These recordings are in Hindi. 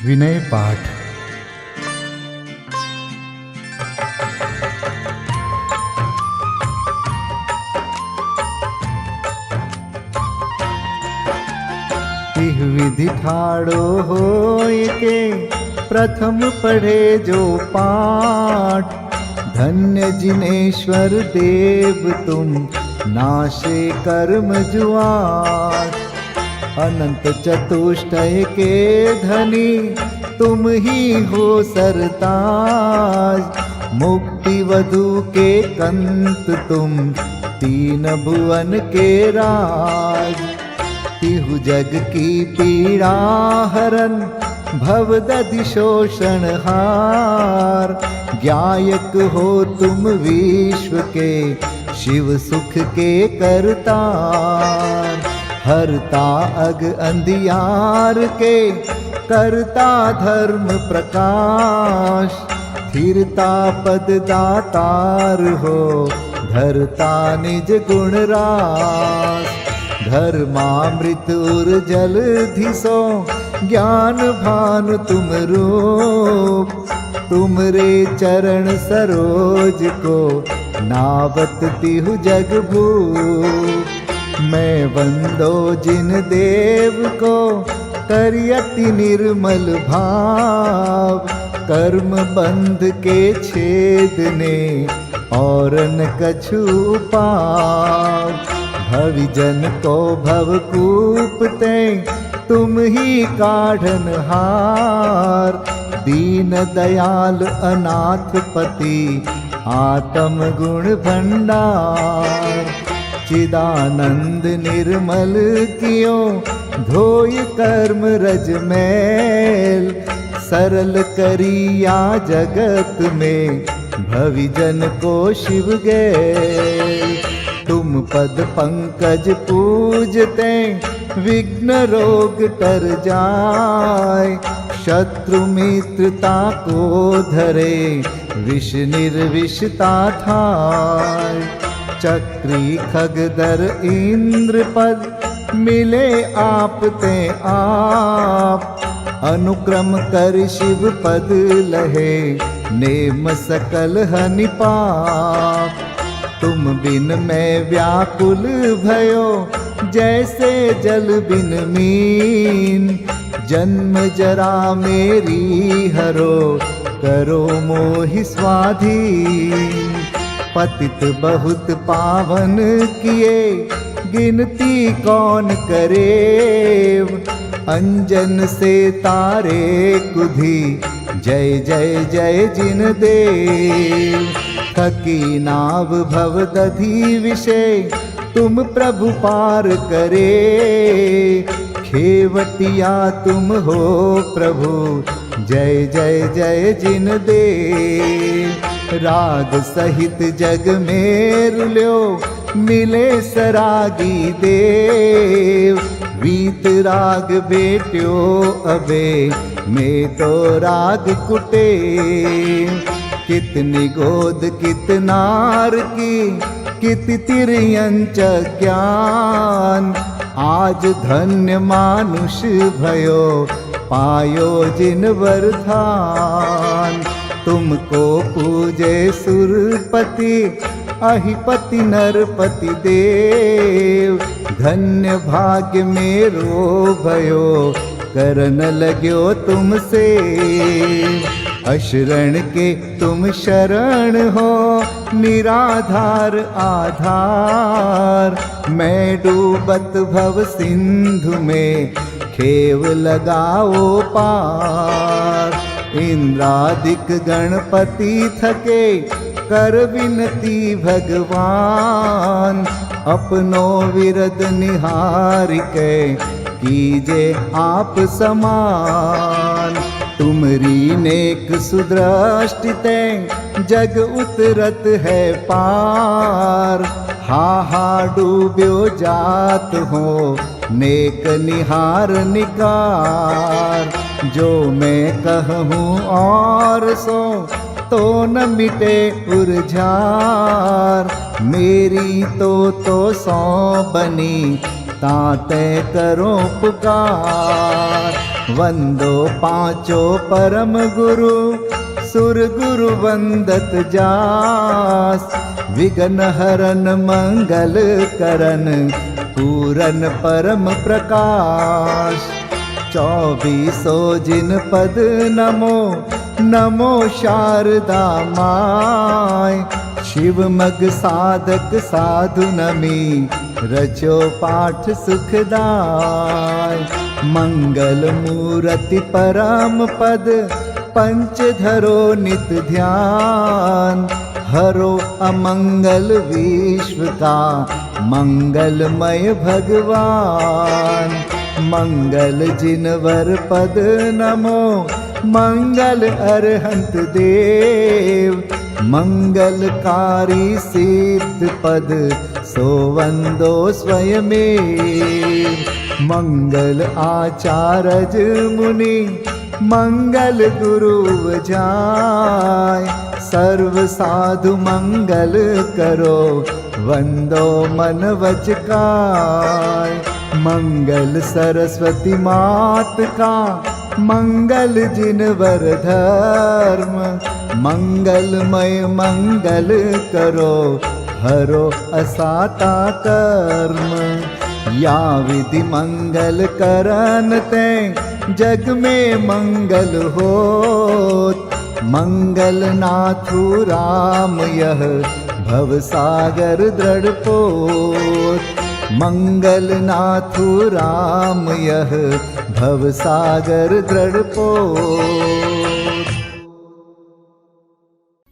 विनय पाठ। इह विधि ठाड़ो होय के प्रथम पढ़े जो पाठ। धन्य जिनेश्वर देव तुम नाशे कर्म जुआट। अनंत चतुष्टय के धनी तुम ही हो सरताज। मुक्ति वधु के कंत तुम तीन भुवन के राज। तिहु जग की पीड़ा हरन भवदधि शोषण हार। ज्ञायक हो तुम विश्व के शिव सुख के करतार। हरता अग अंधियार के करता धर्म प्रकाश। स्थिरता पद दातार हो धरता निज गुण रास। धर्मामृत उर जल धिसो ज्ञान भानु तुम रूप। तुमरे चरण सरोज को नावत तिहु जग भूप। मैं वंदो जिन देव को करियति निर्मल भाव। कर्म बंध के छेदने और न कछु पाव। भविजन को भवकूपते तुम ही काढ़न हार। दीन दयाल अनाथ पति आत्म गुण भंडार। चिदानंद निर्मल कियो धोय कर्म रज मैल। सरल करिया जगत में भविजन को शिव गए। तुम पद पंकज पूजते विघ्न रोग तर जाय। शत्रु मित्रता को धरे विष निर्विषता थाय। चक्री खगदर इंद्र पद मिले आप ते आप। अनुक्रम कर शिव पद लहे नेम सकल हनि पाप। तुम बिन मैं व्याकुल भयो जैसे जल बिन मीन। जन्म जरा मेरी हरो करो मोहि स्वाधीन। पतित बहुत पावन किए गिनती कौन करे। अंजन से तारे कुधी जय जय जय जिन देव। थकी नाव भवदधि विषय तुम प्रभु पार करे। खेवटिया तुम हो प्रभु जय जय जय जिन देव। राग सहित जग में रुल्यो मिले सरागी देव। वीत राग बेट्यो अबे में तो राग कुटे। कितनी गोद कितनार की कित तिर्यंच ज्ञान। आज धन्य मानुष भयो पायो जिन वरदान। तुमको पूजे सुरपति अहिपति नरपति देव। धन्य भाग्य मेरो भयो करन लग्यो तुमसे। अशरण के तुम शरण हो निराधार आधार। मैं डूबत भव सिंधु में खेव लगाओ पार। इंद्रादिक गणपति थके कर विनती भगवान। अपनो विरद निहारिके कीजे आप समान। तुमरी नेक सुदृष्टिते जग उतरत है पार। हा डूब्यो जात हो नेक निहार निकार। जो मैं कहूँ और सो तो न मिटे उर्जार। मेरी तो सौ बनी ताते करो पुकार। वंदो पांचों परम गुरु, सुर गुरु वंदत जास। विघ्न हरन मंगल करन, पूरन परम प्रकाश। 24 जिन पद नमो, नमो शारदा माय। शिव मग साधक साधु नमी, रचो पाठ सुखदाय। मंगल मूर्ति परम पद, पंच धरो नित ध्यान। हरो अमंगल विश्व का, मंगलमय भगवान। मंगल जिनवर पद नमो, मंगल अरहंत देव। मंगलकारी सिद्ध पद, सो वंदो स्वयमेव। मंगल आचारज मुनि, मंगल गुरु जाय। सर्व साधु मंगल करो, वंदो मन वच काय। मंगल सरस्वती मात का, मंगल जिनवर धर्म। मंगलमय मंगल करो, हरो असाता कर्म। या विधि मंगल करन ते, जग में मंगल होत। मंगल नाथु राम यह, भव सागर दृढ़ पोत। मंगल नाथु राम यह, भव सागर दृढ़ पोत।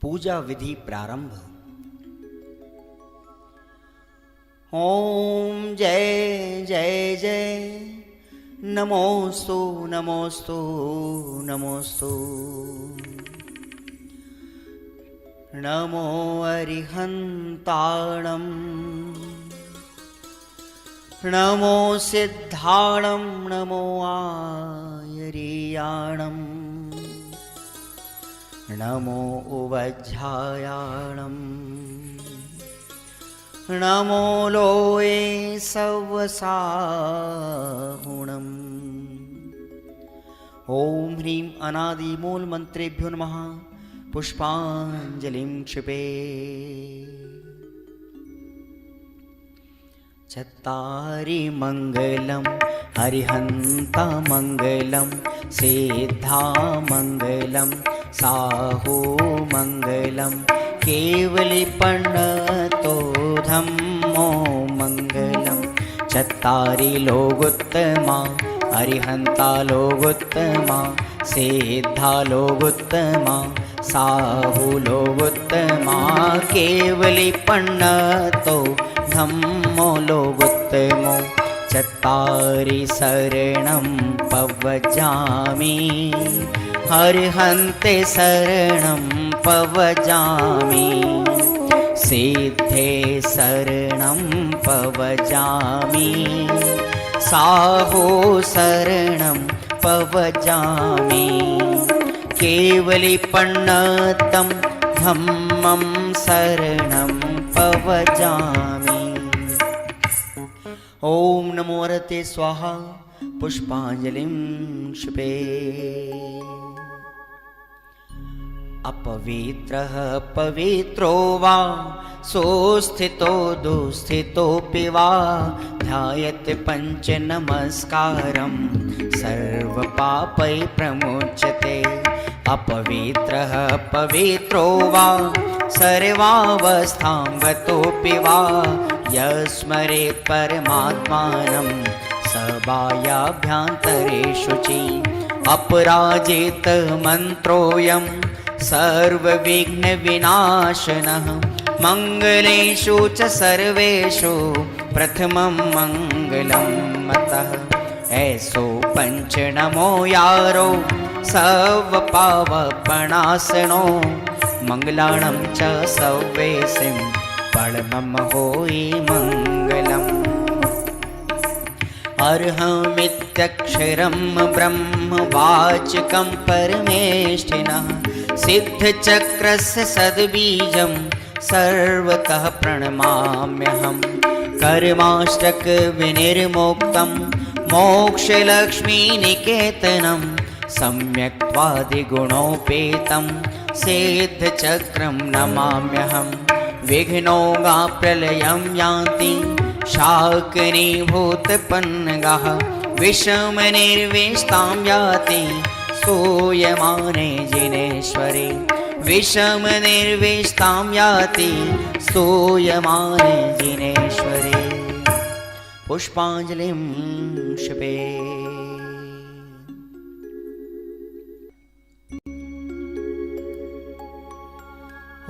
पूजा विधि प्रारंभ। ओम जय जय जय, नमोस्तु नमोस्तु नमोस्तु। नमो अरिहन्ताणं, नमो सिद्धाणं, नमो आयर्याणं। नमो उवज्झायाणं, नमो लोये सवसाहुणम्। ओम ह्रीं अनादि मूल मंत्रेभ्यो नमः। पुष्पांजलिं क्षिपे। चत्तारि मंगलं, हरिहन्ता मंगलं, सिद्धा मंगलं, साहू मंगलं, केवलीपन्नतो धम्मो मंगलं। चत्तारि लोगोत्तमा, हरिहन्ता लोगोत्तमा, सिद्धा लोगोत्तमा, साहू लोगोत्तमा, केवलीपन्नतो धम्मो लोगोत्तमो। चत्तारि शरणं पवजामि, हरिहन्ते शरणं पवजामि। सिद्धे शरणं पवजामि, साहू शरणं पवजामि। केवलीपन्नतं धम्मं शरणं पवजामि। ओम नमो हरते स्वाहा। पुष्पांजलिं क्षिपे। अपवित्रः पवित्रो वा, सोस्थितो दुस्थितोऽपि वा। ध्यायते पंच नमस्कारं, सर्वपापै प्रमुच्यते। अपवित्रः पवित्रो वा, सर्वावस्थां गतोऽपि वा। यस्मरेत् परमात्मानं, सबाह्याभ्यन्तरे शुचि। अपराजित मन्त्रोऽयं, सर्वविघ्नविनाशनः। मङ्गलेषु च सर्वेषु, प्रथमं मङ्गलं मतः। ऐसो पंच नमो यारो, सर्वपावपणासनो। मंगलाणं च सव्वेसिं, परमं होई मङ्गलम्। अर्हमित्यक्षरं ब्रह्म वाचकं परमेष्ठिनः। सिद्धचक्रस्य सद्बीजं, सर्वतः प्रणमाम्यहम्। कर्माष्टक विनिर्मुक्तं, मोक्षलक्ष्मीनिकेतनं सम्यक्त्वादिगुणोपेतं सिद्धचक्रं नमाम्यहं। विघ्नौघाप्रलयं यान्ति शाकिनीभूतपन्नगाः विषमनिर्विष्टां याति स्तूयमाने जिनेश्वरी। विषमनिर्विष्टां याति स्तूयमाने जिनेश्वरी। पुष्पाञ्जलिं क्षिपे।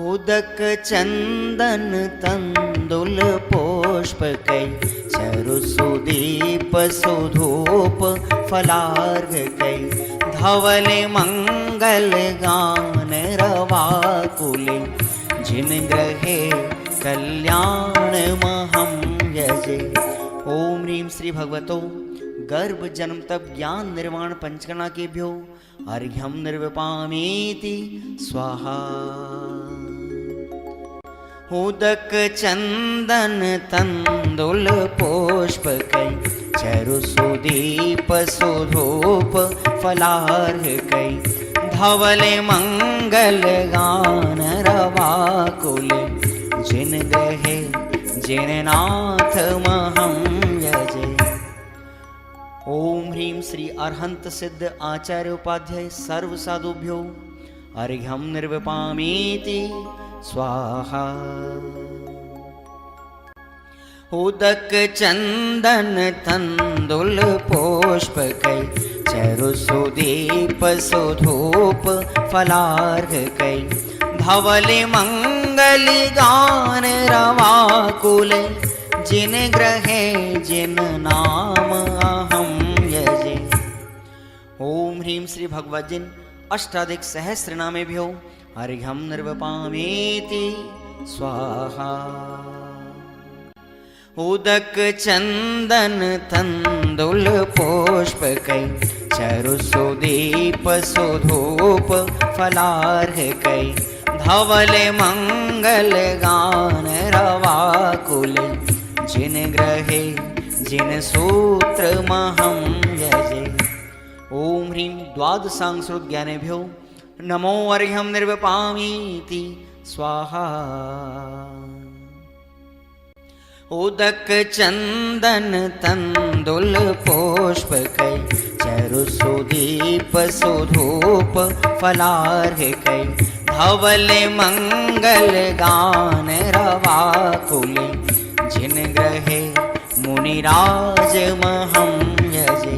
उदक चंदन तंदुल पुष्पकै चरुसुदीप सुधूप फलार्घकै धवल मंगल गान रवाकुले जिन ग्रहे कल्याण महं यजे। ओम ह्रीं श्री भगवतो गर्भ जन्म तप ज्ञान निर्वाण पंचकर्णा केभ्यो अर्घ्यं निर्विपामीति स्वाहा। उदक चंदन तंदुल पुष्पकै चरुसुदीप सुधूप फलार्घकै धवल मंगल गान रवाकुल जिन ग्रहे जिन नाथ महं यजे। ओम ह्रीं श्री अरहंत सिद्ध आचार्य उपाध्याय सर्व साधुभ्यो अर्घ्यं निर्विपामीति स्वाहा। उदक चंदन तंदुल पुष्पकै चरुसुदीप सुधूप फलार्घकै धवल मंगल गान रवाकुल जिन ग्रहे जिन नाम अहं यजे। ओम ह्रीं श्री भगवद्जिन अष्टाधिक सहस्रनामेभ्यो अर्घ्यं निर्विपामीति स्वाहा। उदक चंदन तंदुल पुष्पकै चरुसुदीप सुधूप फलार्घकै धवल मंगल गान रवाकुल जिन ग्रहे जिन सूत्र महं यजे। ओम ह्रीं द्वादशांशज्ञानेभ्यो नमो अर्घ्यं निर्विपामीति स्वाहा। उदक चंदन तंदुल पुष्पकै चरुसुदीप सुधूप फलार्घकै धवल मंगल गान रवाकुल जिन ग्रहे मुनिराज महं यजे।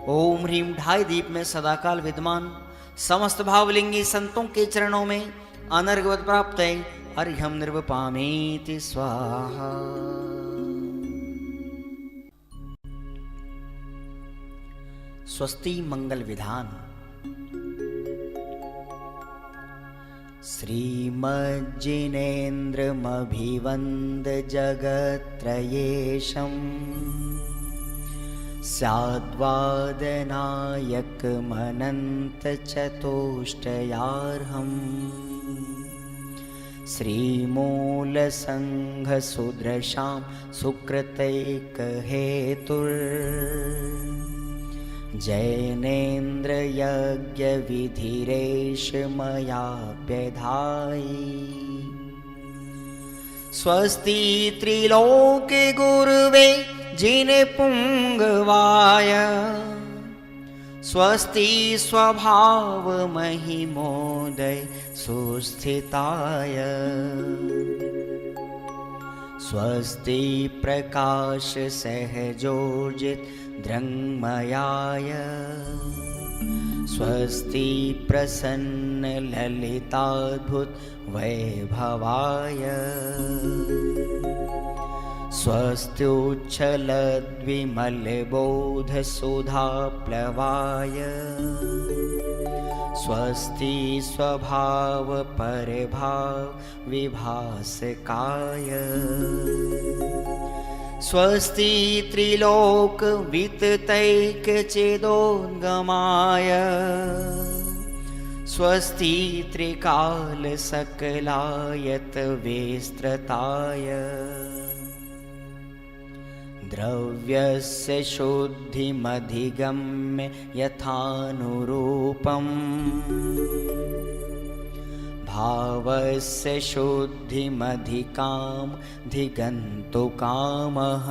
ओम ह्रीं ढाई दीप में सदाकाल विद्यमान समस्त भावलिंगी संतों के चरणों में अनर्घवत प्राप्त है अर्घ्यं निर्विपामीति स्वाहा। स्वस्ति मंगल विधान। श्रीमज्जिनेन्द्रमभिवन्द जगत्त्रयेशम् स्याद्वादनायकमनन्तचतुष्टयार्हम् श्रीमूलसङ्घसुदृशां सुकृतैकहेतुर् जैनेन्द्रयज्ञविधिरेश मयाप्यधायि। स्वस्ति त्रिलोके गुरुवे जिनपुङ्गवाय स्वस्ति स्वभाव महिमोदय सुस्थिताय। स्वस्ति प्रकाश सहजोजित दृङ्मयाय स्वस्ति प्रसन्न ललिताद्भुत वैभवाय। स्वस्त्युच्छलद्विमलबोधसुधाप्लवाय स्वस्ति स्वभाव परभाव विभासकाय। स्वस्ति त्रिलोक विततैकचिदोद्गमाय स्वस्ति त्रिकाल सकलायत विस्तृताय। द्रव्यस्य शुद्धिमधिगम्य यथानुरूपम् भावस्य शुद्धिमधिकां धिगन्तु कामः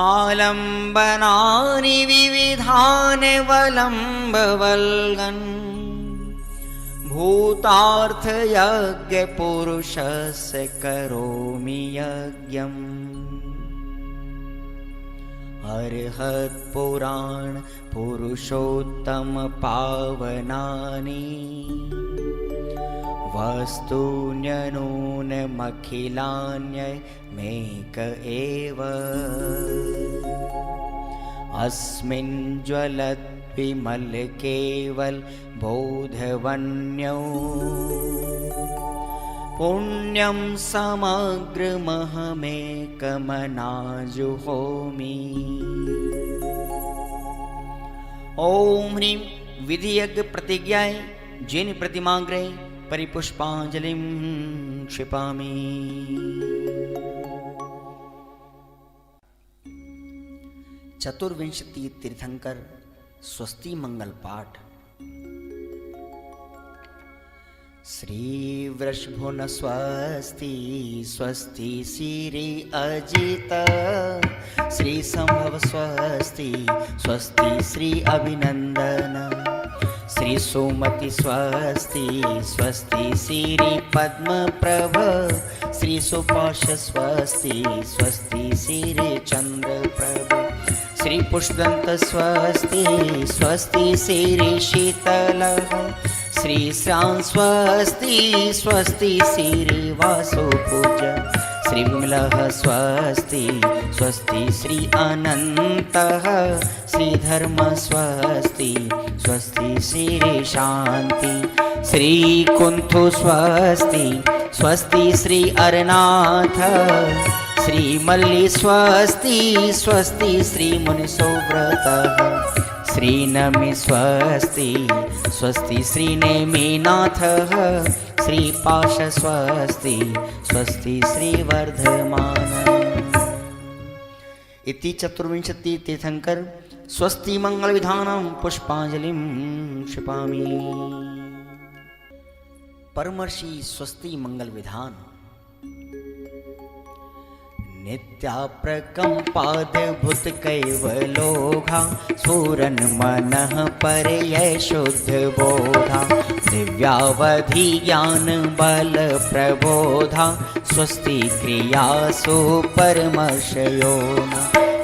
आलम्बनानि विविधानि वलम्बवल्गन् भूतार्थयज्ञपुरुषस्य करोमि यज्ञम् अर्हत्पुराण पुरुषोत्तम पावनानि वस्तून्यनूनमखिलान्यमेक एव अस्मिन् ज्वलद्विमल केवल बोधवन्यो पुण्यं समग्रमहमेकमनाजुहोमि। ओम ह्रीं विधियज्ञ प्रतिज्ञाय जिन प्रतिमाग्रे परिपुष्पांजलिं क्षिपामि। चतुर्विंशति तीर्थंकर स्वस्ति मंगल पाठ। श्री वृषभुन स्वस्ति स्वस्ति श्री अजित श्री संभव स्वस्ति स्वस्ति श्री अभिनंदन श्री सुमति स्वस्ति स्वस्ति श्री पद्म प्रभ श्री सुपाश स्वस्ति स्वस्ति श्री चंद्र प्रभ श्री पुष्पदंत स्वस्ति स्वस्ति श्री शीतल श्री श्याम स्वस्ति स्वस्ति श्री वासुपूज श्री विमलः स्वस्ति स्वस्ति श्री अनन्तः श्री धर्म स्वस्ति स्वस्ति श्री शांति श्री कुंथु स्वस्ति स्वस्ति श्री अरनाथ श्री मल्ली स्वस्ति स्वस्ति श्री मुनिसोव्रतः श्री नमि स्वस्ति स्वस्ति श्री नेमिनाथः श्री पाश स्वस्ति स्वस्ति श्री वर्धमान। इति चतुर्विंशति तीर्थंकर स्वस्ति मंगल विधानं पुष्पांजलिं क्षिपामि। परमर्षि स्वस्ति मंगल विधान। नित्याप्रकम्पाद्भुत कैवलोघा स्फुरन् मनः परयै शुद्ध बोधा दिव्यावधि ज्ञान बल प्रबोधा स्वस्ति क्रियासु परमर्षयोना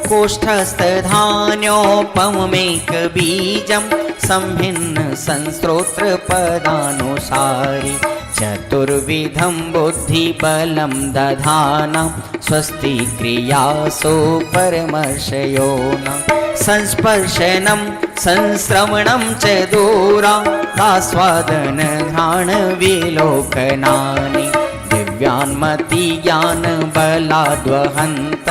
कोष्ठस्थधान्योपमेक बीजं संभिन्न संस्त्रोत्र पदानुसारि चतुर्विधं बुद्धिबलं दधाना स्वस्ति क्रियासु परमर्षयोना संस्पर्शनं संश्रवणं च दूरादास्वादन घ्राण विलोकनानि दिव्यान्मति ज्ञान बलाद्वहन्त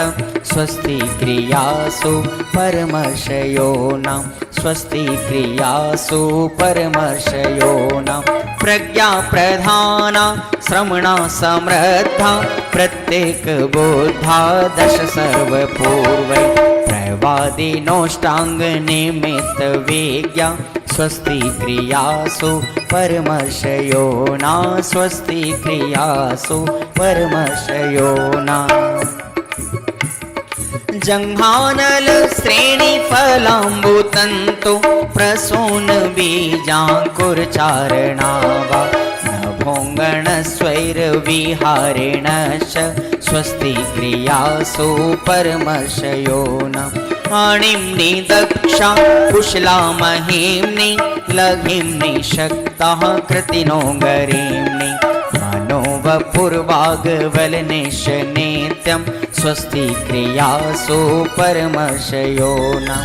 स्वस्ति क्रियासु परमर्षयोना स्वस्ति क्रियासु परमर्षयोना प्रज्ञा प्रधाना श्रमणा समृद्धा प्रत्येक बोधा दश सर्वपूर्वै प्रवादिनोष्टांग निमित्त वेज्ञा स्वस्ति क्रियासु परमर्षयोना स्वस्ति क्रियासु परमर्षयोना जंघानल श्रेणी फलाम्बुतंतु प्रसून बीजांकुरचारणावा नभोंगण स्वैर विहारेणश्च स्वस्ति क्रियासु परमर्षयोना आणिम्नि दक्षा कुशला महिम्नि लघिम्नि शक्ताः कृतिनो गरीम्नि मनोवपुर्वाग्वलनिश नित्यं स्वस्ति क्रियासु परमर्षयोना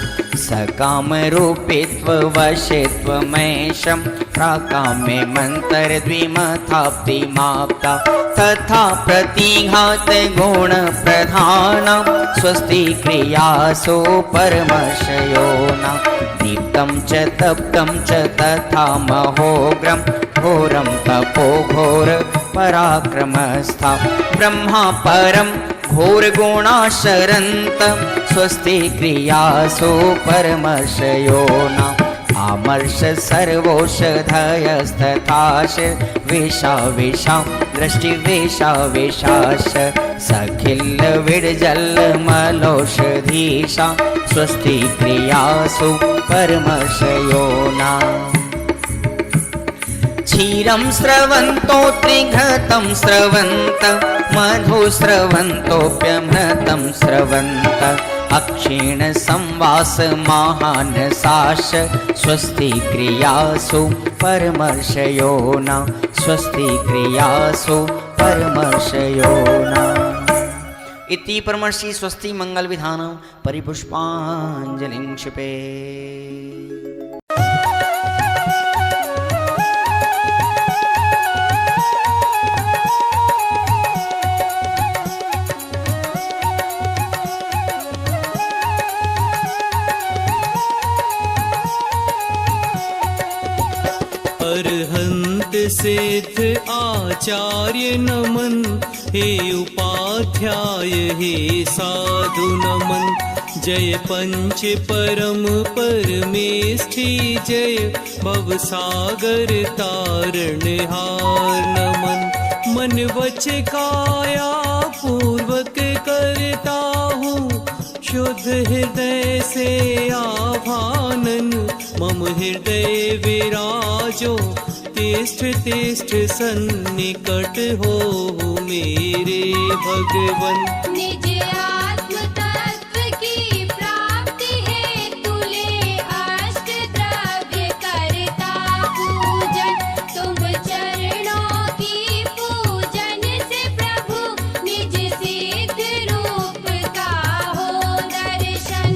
सकामरूपित्ववशित्वमेशं प्राकाम्ये मन्तरद्विमथाप्तिमाप्ता तथा प्रतिघात गुणप्रधानं स्वस्ति क्रियासु परमर्षयोना दीप्तं च तप्तं च तथा महोग्रं घोरं तपो घोर पराक्रमस्था ब्रह्मा परम घोरगुणाशरन्त स्वस्ति क्रियासु परमर्षयो न आमर्ष सर्वौषधयस्तथाश वेशा वेशा दृष्टि वेशा वेशाश सखिल विडजल मलौषधीशा स्वस्ति क्रियासु परमर्षयो न क्षीरं स्रवन्तो त्रिघतं स्रवन्त मधु स्रवन्तोऽप्यमृतं स्रवन्त अक्षीण संवास महानसाश स्वस्ति क्रियासु परमर्षयो न स्वस्ति क्रियासु परमर्षयो न इति परमर्षि स्वस्ति मंगल विधानं परिपुष्पाञ्जलिं क्षिपे। अरहंत सिद्ध आचार्य नमन, हे उपाध्याय हे साधु नमन। जय पंच परम परमेष्ठि जय, भवसागर तारणहार नमन। मन वच काया पूर्वक करता हूँ, शुद्ध हृदय से आभानन। मम हृदय विराजो तिष्ठ तिष्ठ सन्निकट हो मेरे भगवन। निज आत्म तत्व की प्राप्ति है तुले अष्ट द्रव्य करता पूजन। तुम चरणों की पूजन से प्रभु निज सिद्ध रूप का हो दर्शन।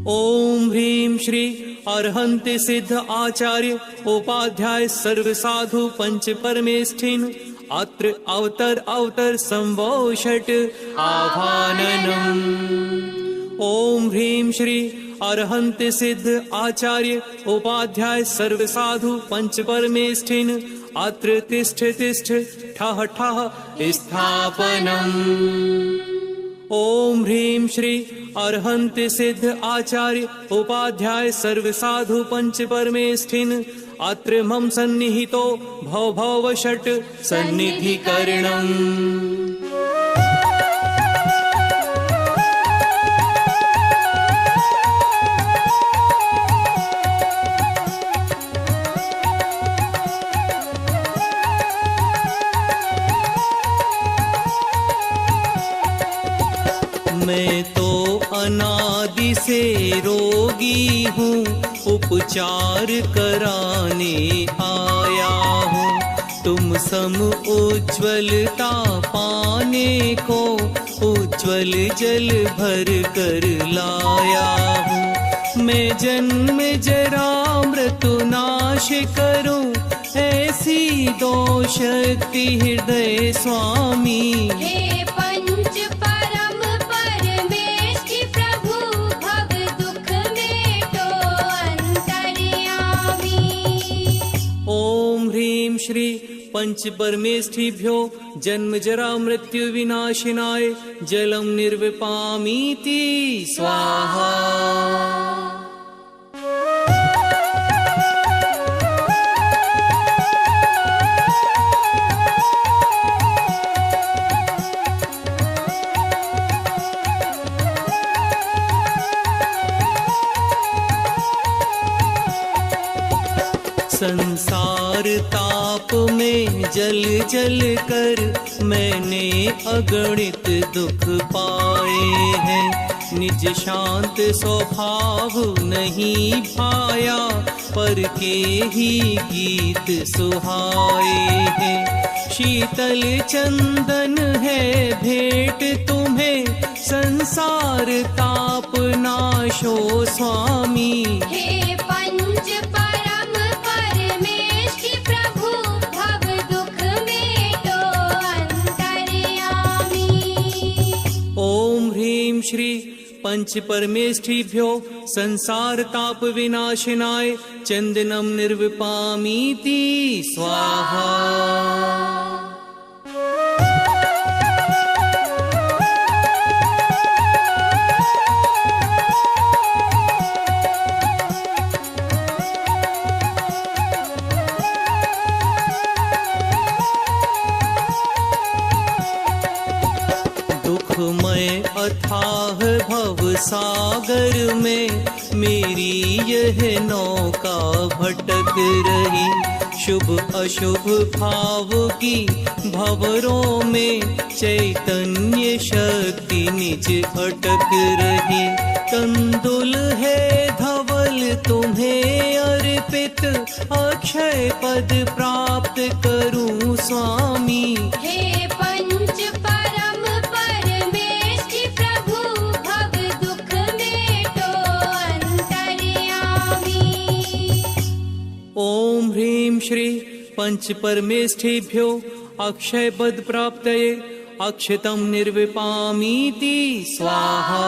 ओम ह्रीं श्री अरहंत सिद्ध आचार्य उपाध्याय सर्व साधु पंच परमेष्ठिन अत्र अवतर अवतर संभो षट आभाननम्। ओम ह्रीं श्री अरहंत सिद्ध आचार्य उपाध्याय सर्व साधु पंच परमेष्ठिन अत्र तिष्ठ तिष्ठ ठः ठः स्थापनम्। ओम ह्रीं श्री अरहंत सिद्ध आचार्य उपाध्याय सर्व साधु पंच परमेष्ठिन अत्र मम सन्निहितो भव भव षट सन्निधिकरणम्। मैं तो अनादि से रोगी हूँ, उपचार कराने आया हूँ। तुम सम उज्ज्वलता पाने को उज्ज्वल जल भर कर लाया हूँ। मैं जन्म जरा मृत्यु नाश करूँ, ऐसी दो शक्ति हृदय स्वामी। हे पंच परम परमेष्ठि प्रभु भव दुख मेटो अंतर्यामी। ओम ह्रीं श्री पंच परमेष्ठिभ्यो जन्म जरा मृत्यु विनाशिनाय जलम निर्विपामीति स्वाहा। संसार ताप में जल जल कर मैंने अगणित दुख पाए हैं। निज शांत स्वभाव नहीं भाया, पर के ही गीत सुहाए हैं। शीतल चंदन है भेंट तुम्हें, संसार ताप नाशो स्वामी। हे पंच परम परमेष्ठि प्रभु भव दुख मेटो अंतर्यामी। ओम ह्रीं श्री पंच परमेष्ठिभ्यो संसार ताप विनाशिनाय चंदनम निर्विपामीति स्वाहा। सागर में मेरी यह नौका भटक रही। शुभ अशुभ भाव की भंवरों में चैतन्य शक्ति निज अटक रही। कंदुल है धवल तुम्हें अर्पित, अक्षय पद प्राप्त करूं स्वामी। हे पंच परम परमेष्ठि प्रभु, भव दुख मेटो अंतर्यामी। ओम ह्रीं श्री पंच परमेष्ठिभ्यो अक्षय पद प्राप्तये अक्षतम निर्विपामीति स्वाहा।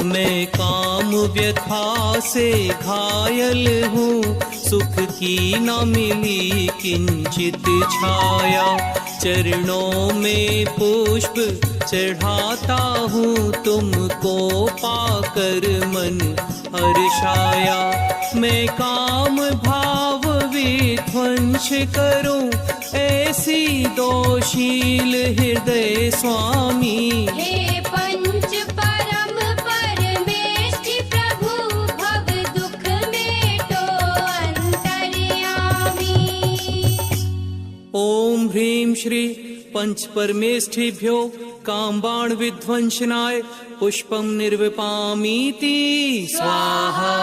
मैं काम व्यथा से घायल हूँ, सुख की न मिली किंचित छाया। चरणों में पुष्प चढ़ाता हूँ, तुमको पाकर मन हर्षाया। मैं काम भाव विध्वंस करूँ, ऐसी दोशील हृदय स्वामी। हे पंच परम परमेष्ठि प्रभु, भव दुख मेटो अंतर्यामी। ओम ह्रीं श्री पंच परमेष्ठिभ्यो कामबाण विध्वंसनाय पुष्पम निर्विपामीति स्वाहा।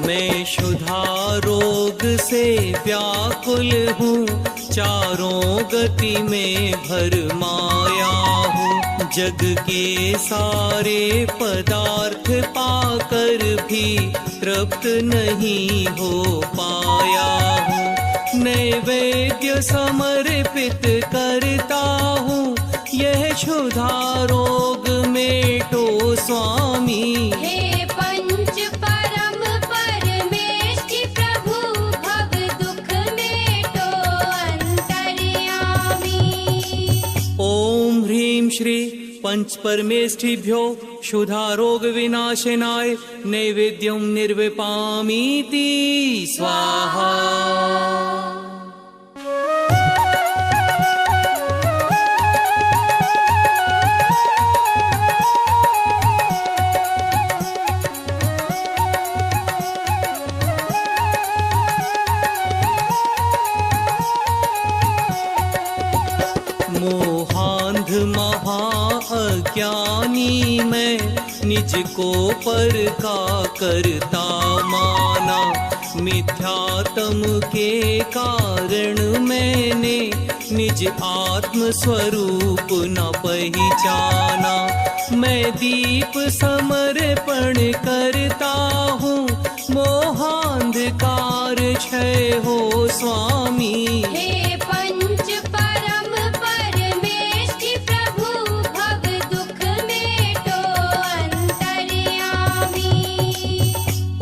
मैं क्षुधा रोग से व्याकुल हूँ, चारों गति में भरमाया हूँ। जग के सारे पदार्थ पाकर भी तृप्त नहीं हो पाया हूँ। नैवेद्य समर्पित करता हूँ, यह क्षुधा रोग मेटो स्वामी। हे पंच परम परमेष्ठि प्रभु, भव दुख मेटो अंतर्यामी। ओम ह्रीं श्री पंच परमेष्ठिभ्यो क्षुधा रोग विनाशनाय नैवेद्यम निर्विपामीति स्वाहा। मोहांध महा अज्ञानी मैं, निज को पर का करता माना। मिथ्यात्म के कारण मैंने निज आत्म स्वरूप न पहचाना। मैं दीप समर्पण करता हूँ, मोहांधकार क्षय हो स्वामी। हे पंच परम परमेष्ठि प्रभु, भव दुख मेटो अंतर्यामी।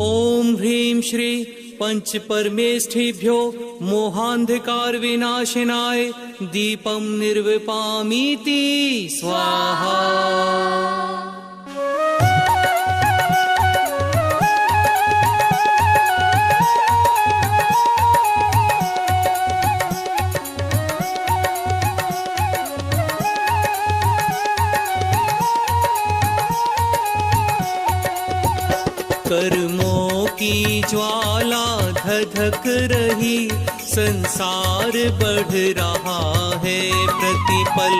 ओम ह्रीं श्री पंच परमेष्ठिभ्यो मोहांधकार विनाशनाय दीपम निर्विपामीति स्वाहा। कर्मों की ज्वाला धधक रही, संसार बढ़ रहा है प्रतिपल।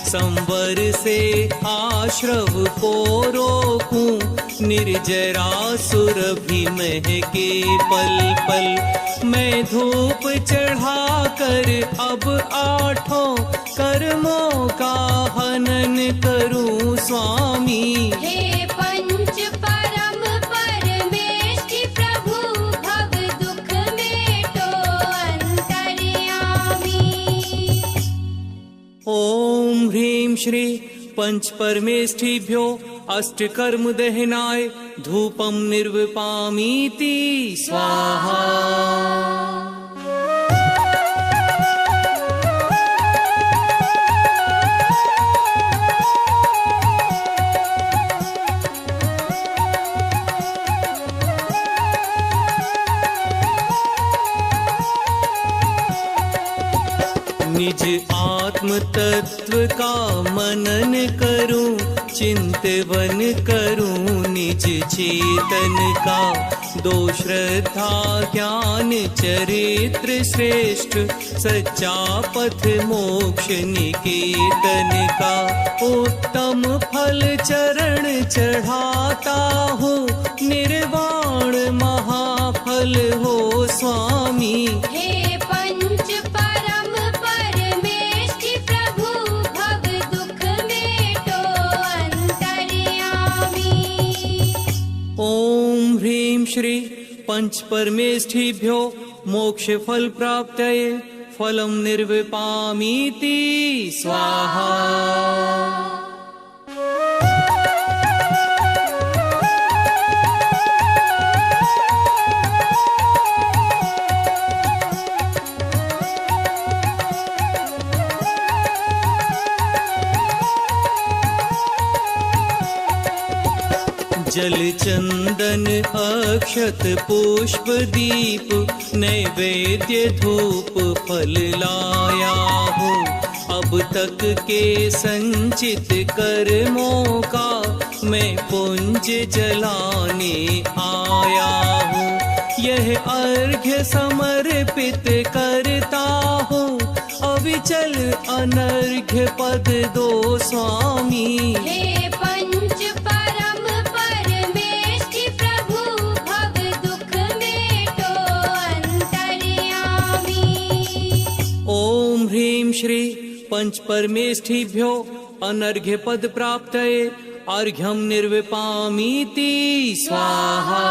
संवर से आश्रव को रोकूं, निर्जरा सुरभि महके पल पल। मैं धूप चढ़ा कर अब आठों कर्मों का हनन करूं स्वामी। हे पंच परम परमेष्ठि प्रभु, भव दुख मेटो अंतर्यामी। ओम ह्रीं श्री पंच परमेष्ठिभ्यो अष्टकर्म दहनाय धूपम निर्वपामीति स्वाहा। निज आत्म तत्व का मनन करूं, चिंतवन करूं निज चेतन का। दो श्रद्धा ज्ञान चरित्र श्रेष्ठ, सच्चा पथ मोक्ष निकेतन का। उत्तम फल चरण चढ़ाता हूँ, निर्वाण महाफल हो स्वामी। हे पंच परम परमेष्ठि प्रभु, भव दुख मेटो अंतर्यामी। ओम ह्रीं श्री पंच परमेष्ठिभ्यो मोक्ष फल प्राप्तये फलम निर्विपामीति स्वाहा। जल चंदन अक्षत पुष्प दीप, नैवेद्य धूप फल लाया हूँ। अब तक के संचित कर्मों का मैं पुंज जलाने आया हूँ। यह अर्घ्य समर्पित करता हूँ, अविचल अनर्घ्य पद दो स्वामी। हे पंच परम परमेष्ठि प्रभु, भव दुख मेटो अंतर्यामी। ओम ह्रीं श्री पंच परमेष्ठिभ्यो अनर्घ्य पद प्राप्तये अर्घ्यम निर्विपामीति स्वाहा।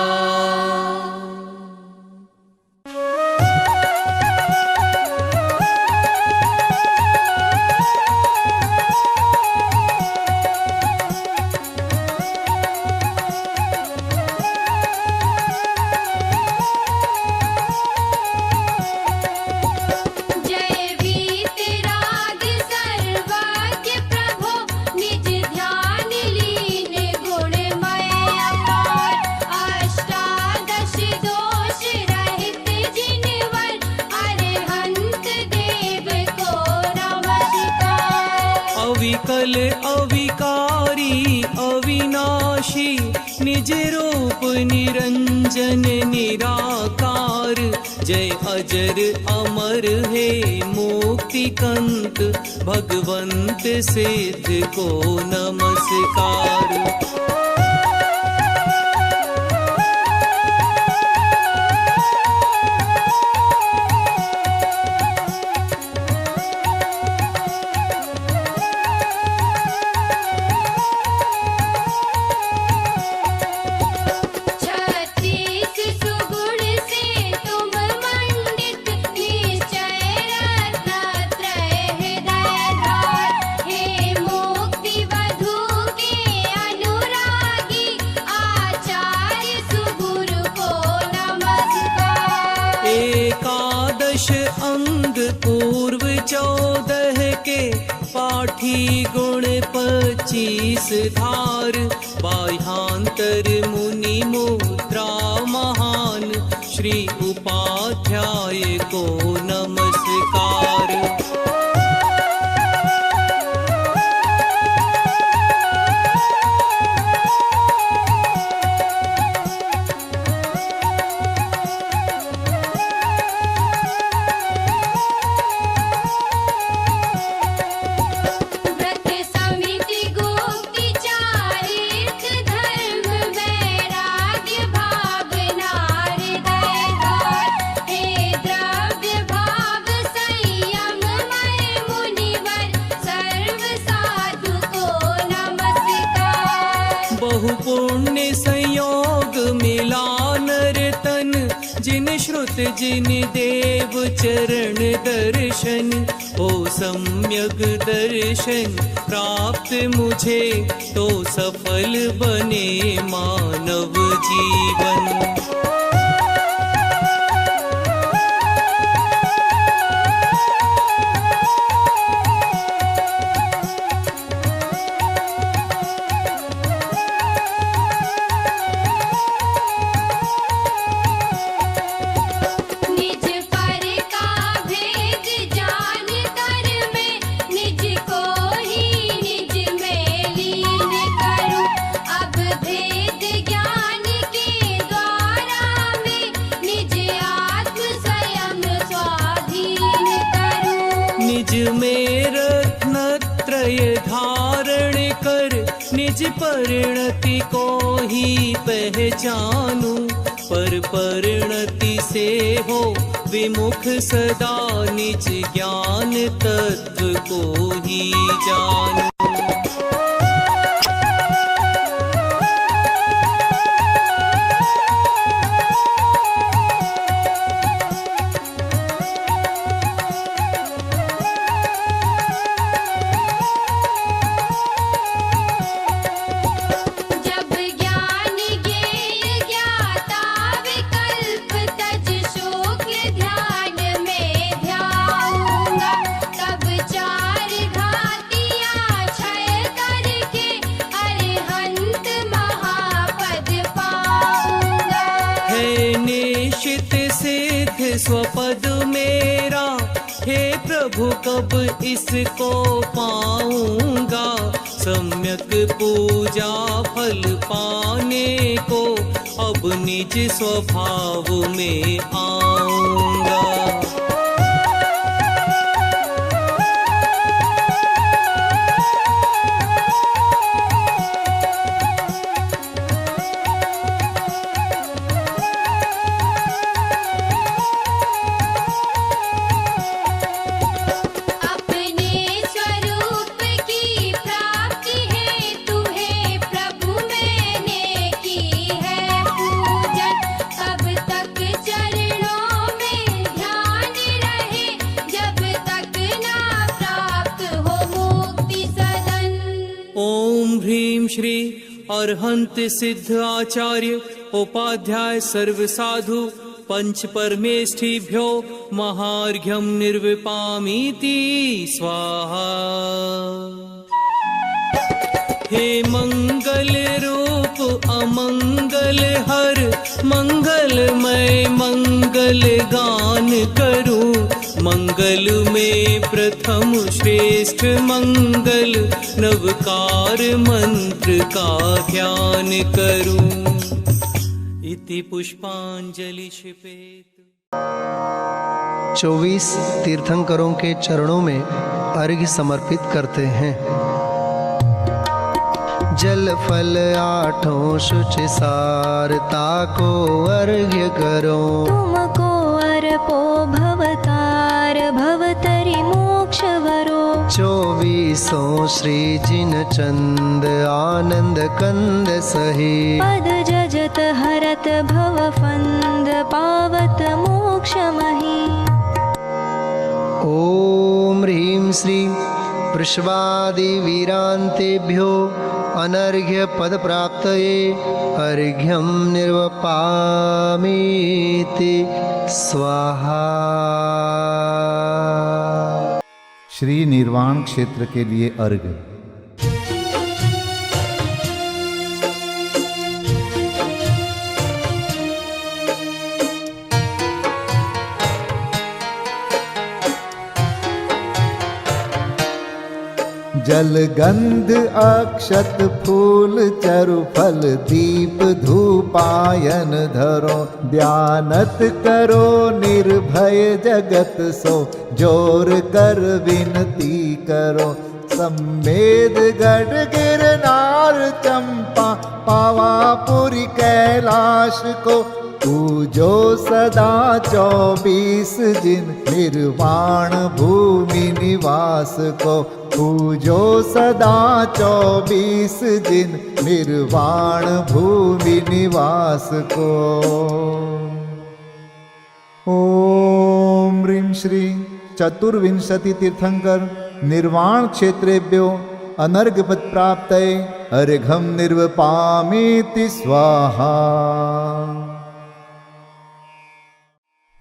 जय वीतराग सर्वज्ञ प्रभो, निज ध्यान लीन गुणमय अपार। अष्टादश दोष रहित जिनवर, अरहंत देव को नमस्कार। अविकल अविकारी अविनाशी, निज रूप निरंजन निराकार। जय अजर अमर हे मुक्ति कंत, भगवंत सिद्ध को नमस्कार। छत्तीस सुगुण से तुम मंडित, निश्चय रत्नत्रय हृदयधार। हे मुक्ति वधू के अनुरागी, आचार्य सुगुरु को नमस्कार। एकादश अंग पूर्व 14 के, पाठी गुण 25 धार। बाह्यांतर मुनि मुद्रा महान, श्री उपाध्याय को नमस्कार। व्रत समिति गुप्ति चारित्र धर्म, वैराग्य भावना हृदय धार। हे द्रव्य भाव सही जिन श्रुत जिन देव चरण दर्शन हो सम्यक दर्शन प्राप्त मुझे, तो सफल बने मानव जीवन। निज पर का भेद जान कर मैं निज को ही निज में लीन करूं। अब भेद ज्ञान के द्वारा मैं निज आत्म स्वयं स्वाधीन करूं। निज में रत्नत्रय धारण कर निज परिणति को ही पहचानूं। पर परिणति से हो विमुख सदा निज ज्ञान तत्व को ही जानूं। जब ज्ञान ज्ञेय ज्ञाता विकल्प तज शुक्ल ध्यान में ध्याऊंगा। तब चार घातियाँ क्षय करके अरिहंत महापद पाऊंगा। है निश्चित सिद्ध स्वपद मेरा, हे प्रभु कब इसको पाऊंगा। सम्यक पूजा फल पाने को अब निज स्वभाव में आऊंगा। अपने स्वरूप की प्राप्ति हेतु हे प्रभु मैंने की है पूजन। तब तक चरणों में ध्यान रहे जब तक ना प्राप्त हो मुक्ति सदन। ओम ह्रीं श्री अरहंत सिद्ध आचार्य उपाध्याय सर्व साधु पंच परमेष्ठिभ्यो महार्घ्यं निर्विपामीति स्वाहा। हे मंगल रूप अमंगल हर, मंगलमय मंगल गान करूं। मंगल में प्रथम श्रेष्ठ मंगल, नवकार मंत्र का ध्यान करूं। इति पुष्पांजलि क्षिपेत। 24 तीर्थंकरों के चरणों में अर्घ्य समर्पित करते हैं। जल फल आठों शुच सारता को अर्घ्य करो। तुमको अर्पो भवतार भवतरि मोक्ष वरो। 24 श्री जिन चंद आनंद कंद सही। पद जजत हरत भव फंद पावत मोक्ष मही। ओम ह्रीं श्री वृषवादि वीरांतेभ्यो अनर्घ्य पद प्राप्तये अर्घ्यं निर्वपामीति स्वाहा। श्री निर्वाण क्षेत्र के लिए अर्घ्य। जल गंध अक्षत फूल चरु फल दीप धूपायन धरो। ध्यानत करो निर्भय जगत सो, जोर कर विनती करो। सम्मेद गढ़ गिरनार चंपा पावापुरी कैलाश को। पूजो सदा 24 जिन निर्वाण भूमि निवास को। पूजो सदा 24 जिन निर्वाण भूमि निवास को। ओम ह्रीं श्री चतुर्विंशति तीर्थंकर निर्वाण क्षेत्रेभ्यो अनर्घपद प्राप्तये अर्घ्यं निर्वपामीति स्वाहा।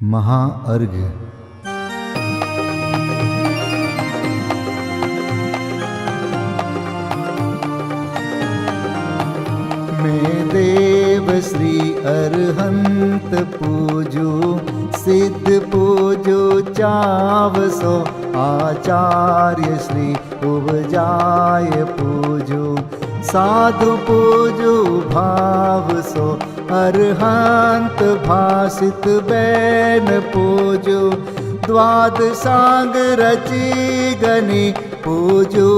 महाअर्घ्य। मैं देव श्री अरहंत पूजू सिद्ध पूजू चावसो आचार्य श्री उपजाय पूजू साधु पूजू भावसो अरहंत भासित बैन पूजू द्वादशांग रची गनी पूजू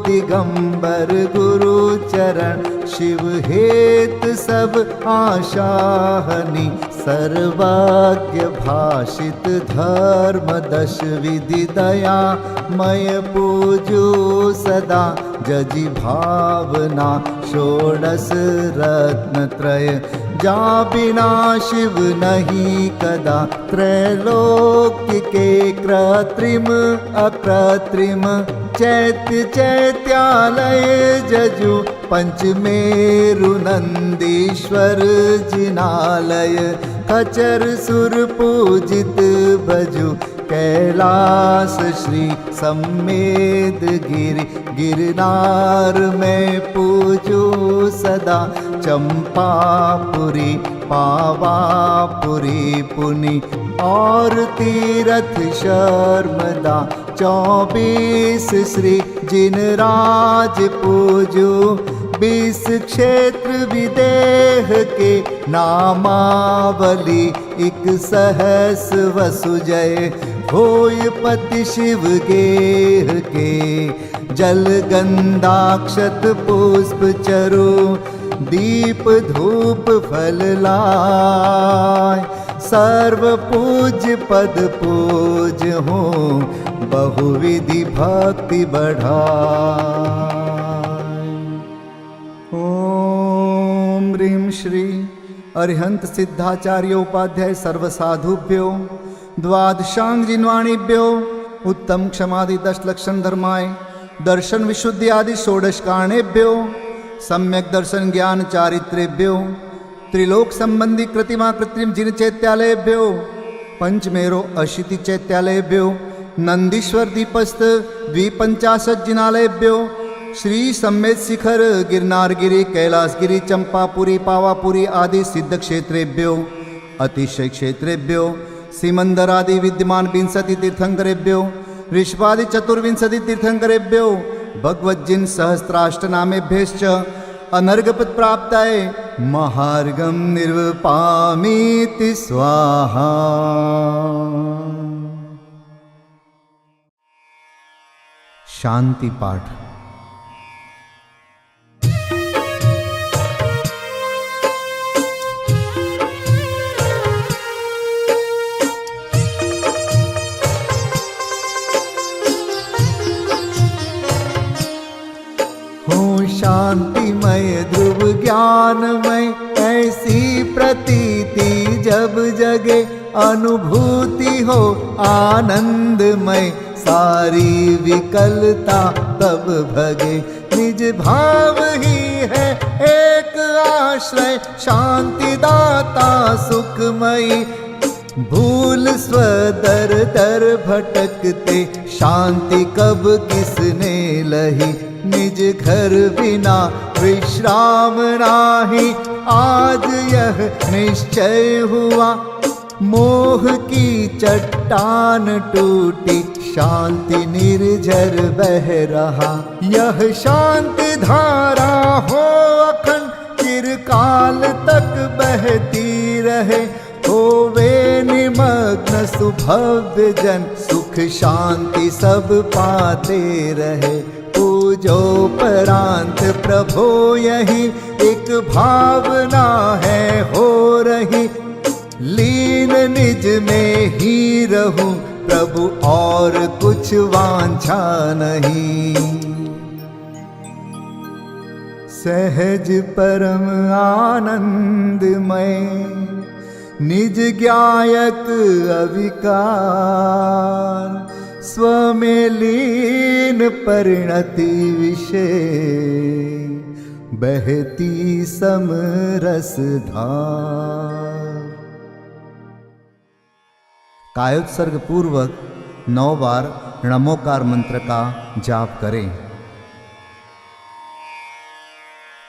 दिगंबर गुरु चरण शिव हेत सब आशाहनी सर्वज्ञ भाषित धर्म दश विधि दया मय पूजू सदा जजी भावना षोडश रत्न त्रय जा बिना शिव नहीं कदा त्रैलोक्य के कृत्रिम अकृत्रिम चैत्य चैत्यालय जजु पंचमेरु नंदीश्वर जिनालय खचर सुर पूजित भजु कैलास श्री सम्मेद गिरि गिरनार में पूजू सदा चंपापुरी पावापुरी पुनि और तीरथ शर्मदा 24 श्री जिनराज पूजू 20 क्षेत्र विदेह के नामावली 1 सहस वसुजय होय पति शिव गेह के जल गंधाक्षत पुष्प चरु दीप धूप फल लाय सर्व पूज्य पद पूज हो बहुविधि भक्ति बढ़ाय। ओम ह्रीं श्री अरिहंत सिद्धाचार्य उपाध्याय सर्वसाधुभ्यो द्वादशांग जिन्वाणीभ्यो उत्तम क्षमादि 10 लक्षण धर्माय दर्शन विशुद्धि आदि 16 कारणेभ्यो सम्यक दर्शन ज्ञान चारित्रेभ्यो त्रिलोक संबंधी कृतिमा कृत्रिम जिन चैत्यालयभ्यो पंचमेरो अशीति चैत्यालयभ्यो नंदीश्वर दीपस्थ 250 जिनालयभ्यो श्री सम्मेद शिखर गिरनारगिरी कैलासगिरी चंपापुरी पावापुरी आदि सिद्ध क्षेत्रेभ्यो अतिशय क्षेत्रेभ्यो सिमंदर आदि विद्यमान 20 तीर्थंकरेभ्यो ऋषभादि 24 तीर्थंकरेभ्यो भगवज्जिन सहस्राष्टनामेभ्यश्च अनर्घपद प्राप्ताय महार्घं निर्वपामीति स्वाहा। शांति पाठ। शांतिमय ध्रुव ज्ञानमय ऐसी प्रतीति जब जगे अनुभूति हो आनंदमय सारी विकलता तब भगे निज भाव ही है एक आश्रय शांति दाता सुखमयी भूल स्वदर दर भटकते शांति कब किसने लही निज घर बिना विश्राम नाही आज यह निश्चय हुआ मोह की चट्टान टूटी शांति निर्झर बह रहा यह शांति धारा हो अखंड चिरकाल तक बहती रहे होवे निमग्न सुभव्य जन सुख शांति सब पाते रहे पूजोपरांत प्रभो यही एक भावना है हो रही लीन निज में ही रहूं प्रभु और कुछ वांछा नहीं सहज परम आनंदमय निज ज्ञायक अविकार, स्व में लीन परिणति विषय, बहती समरस धार। कायोत्सर्ग पूर्वक 9 बार नमोकार मंत्र का जाप करें।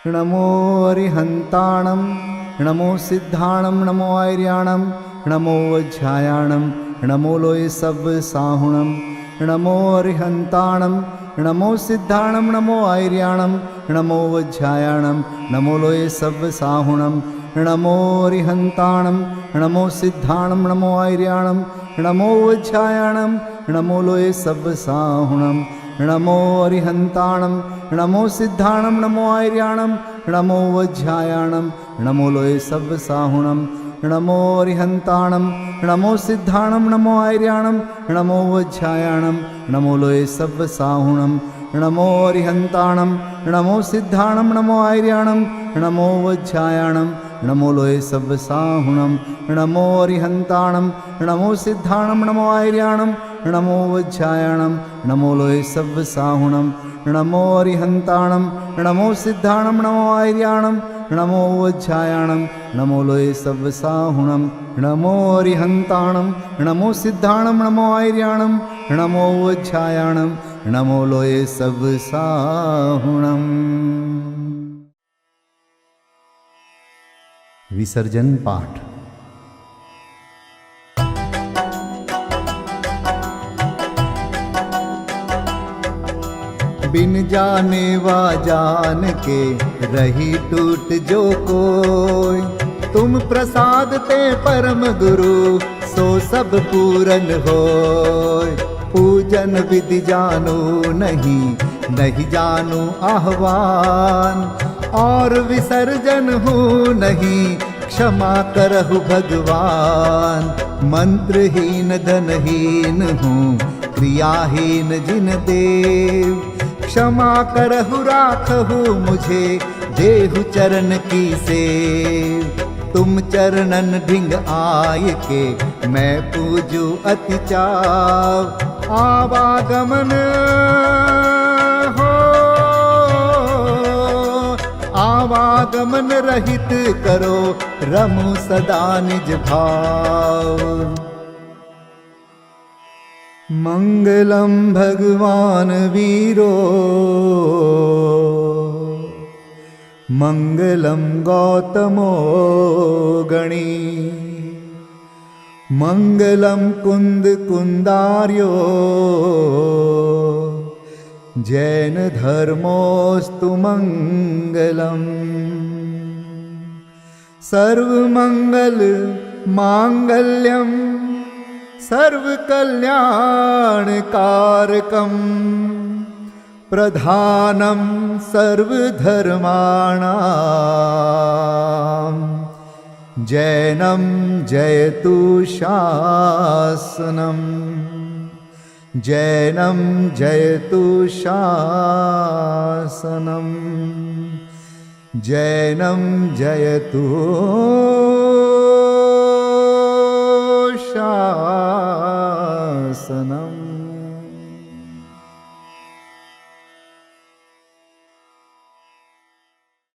नमो अरिहंताणं, नमो सिद्धाणं, नमो आर्याणं, नमो वज्रायाणं, नमो लोये सब साहुणं। नमो अरिहंताणं, नमो सिद्धाणं, नमो आर्याणं, नमो वज्रायाणं, नमो लोये सब साहुणं। नमो अरिहंताणं, नमो सिद्धाणं, नमो आर्याणं, नमो वज्रायाणं, नमो लोये सब साहुणं। नमो अरिहंताणं, नमो सिद्धाणं, नमो आर्याणं, नमो वज्रायाणं, नमो लोये सब साहुणं। नमो अरिहंताणं, नमो सिद्धाणं, नमो आर्याणं, नमो वज्रायाणं, नमो लोये सब साहुणं। नमो अरिहंताणं, नमो सिद्धाणं, नमो आर्याणं, नमो वज्रायाणं, नमो लोये सब साहुणं। नमो अरिहंताणं, नमो सिद्धाणं, नमो आर्याणं, नमो वज्रायाणं, नमो लोये सब साहुणं। नमो अरिहंताणं, नमो सिद्धाणं, नमो आर्याणं, नमो वज्रायाणं, नमो लोये सब साहुणं। नमो अरिहंताणं, नमो सिद्धाणं, नमो आर्याणं, नमो वज्रायाणं, नमो लोये सब साहुणं। विसर्जन पाठ। बिन जाने वा जान के रही टूट जो कोई, तुम प्रसाद ते परम गुरु सो सब पूरन होय। पूजन विधि जानो नहीं, नहीं जानो आह्वान, और विसर्जन हूँ नहीं, क्षमा करहु भगवान। मंत्रहीन धनहीन हूँ, क्रियाहीन जिन देव, क्षमा करहु राखहु मुझे, देहु चरण की सेव। तुम चरणन ढिंग आय के, मैं पूजू अति चाव। आवागमन हो, आवागमन रहित करो, रमु सदा निज भाव। मंगलम भगवान वीरो, मंगलम गौतमो गणी, मंगलम कुंद कुंदार्यो, जैन धर्मोस्तु मंगलम। सर्वमंगल मांगल्यम, सर्वकल्याणकारकम्, प्रधानं सर्वधर्माणां, जैनं जयतु शासनम्, जैनं जयतु शासनम्, जैनं जयतु शासनम्।